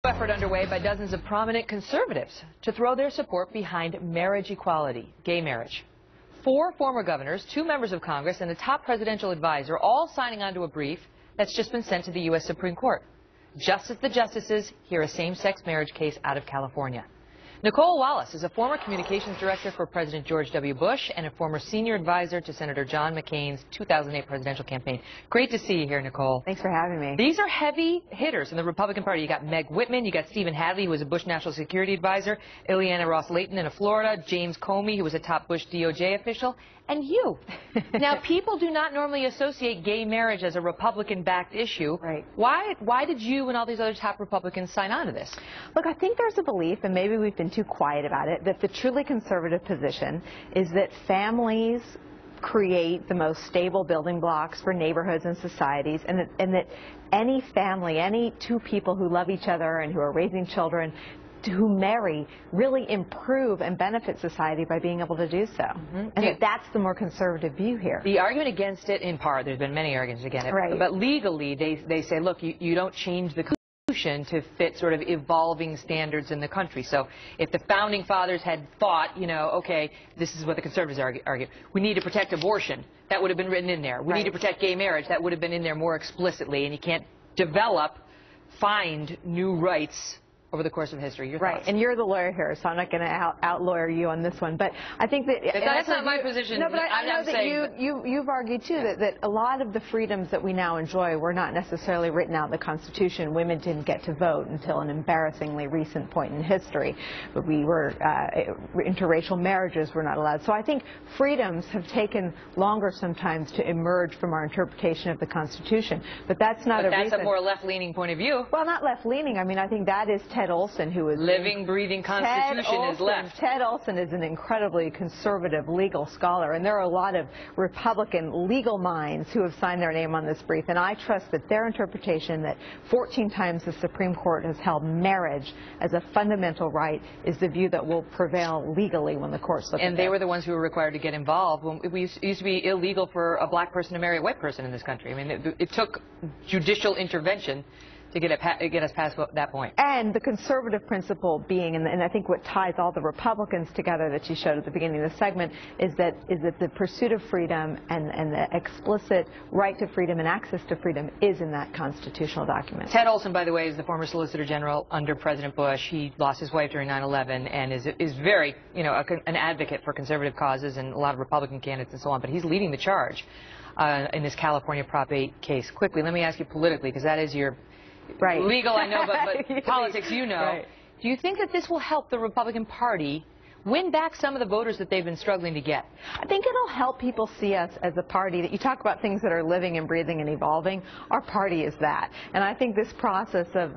Effort underway by dozens of prominent conservatives to throw their support behind marriage equality, gay marriage. 4 former governors, 2 members of Congress, and a top presidential advisor all signing on to a brief that's just been sent to the U.S. Supreme Court. Just as the justices hear a same-sex marriage case out of California. Nicolle Wallace is a former communications director for President George W. Bush and a former senior advisor to Senator John McCain's 2008 presidential campaign. Great to see you here, Nicolle. Thanks for having me. These are heavy hitters in the Republican Party. You got Meg Whitman, you got Stephen Hadley, who was a Bush National Security Advisor, Ileana Ross-Layton in Florida, James Comey, who was a top Bush DOJ official, and you. Now, people do not normally associate gay marriage as a Republican-backed issue. Right. Why did you and all these other top Republicans sign on to this? Look, I think there's a belief, and maybe we've been too quiet about it, that the truly conservative position is that families create the most stable building blocks for neighborhoods and societies, and that any family, any 2 people who love each other and who are raising children who marry really improve and benefit society by being able to do so. And that's the more conservative view here. The argument against it, in part, there's been many arguments against it, right. But legally they say, look, you don't change the Constitution to fit sort of evolving standards in the country. So if the founding fathers had thought, you know, okay, this is what the conservatives argue, we need to protect abortion, that would have been written in there. We need to protect gay marriage, that would have been in there more explicitly, and you can't find new rights over the course of history. Your thoughts? And you're the lawyer here, so I'm not going to out-lawyer you on this one. But I think that that's not my position. No, but I know that you've argued too that a lot of the freedoms that we now enjoy were not necessarily written out in the Constitution. Women didn't get to vote until an embarrassingly recent point in history. But interracial marriages were not allowed. So I think freedoms have taken longer sometimes to emerge from our interpretation of the Constitution. But that's not a reason. That's a more left-leaning point of view. Well, not left-leaning. I mean, I think that is Ted Olson, who is living, breathing Constitution is left. Ted Olson is an incredibly conservative legal scholar, and there are a lot of Republican legal minds who have signed their name on this brief, and I trust that their interpretation that 14 times the Supreme Court has held marriage as a fundamental right is the view that will prevail legally when the courts look at it. And they were the ones who were required to get involved. When it used to be illegal for a black person to marry a white person in this country. I mean, it took judicial intervention to get us past that point. And the conservative principle being, and I think what ties all the Republicans together that you showed at the beginning of the segment, is that the pursuit of freedom and the explicit right to freedom and access to freedom is in that constitutional document. Ted Olson, by the way, is the former Solicitor General under President Bush. He lost his wife during 9/11 and is very, an advocate for conservative causes and a lot of Republican candidates and so on. But he's leading the charge in this California Prop 8 case. Quickly, let me ask you politically, because that is your legal, I know, but politics, you know. Right. Do you think that this will help the Republican Party win back some of the voters that they've been struggling to get? I think it'll help people see us as a party that you talk about things that are living and breathing and evolving. Our party is that. And I think this process of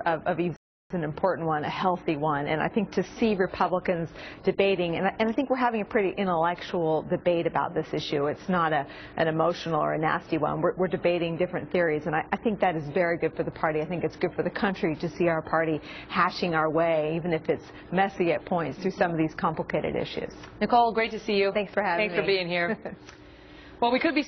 an important one, a healthy one, and I think to see Republicans debating, and I think we're having a pretty intellectual debate about this issue. It's not an emotional or a nasty one. We're debating different theories, and I think that is very good for the party. I think it's good for the country to see our party hashing our way, even if it's messy at points, through some of these complicated issues. Nicolle, great to see you. Thanks for having me. Thanks for being here. Well, we could be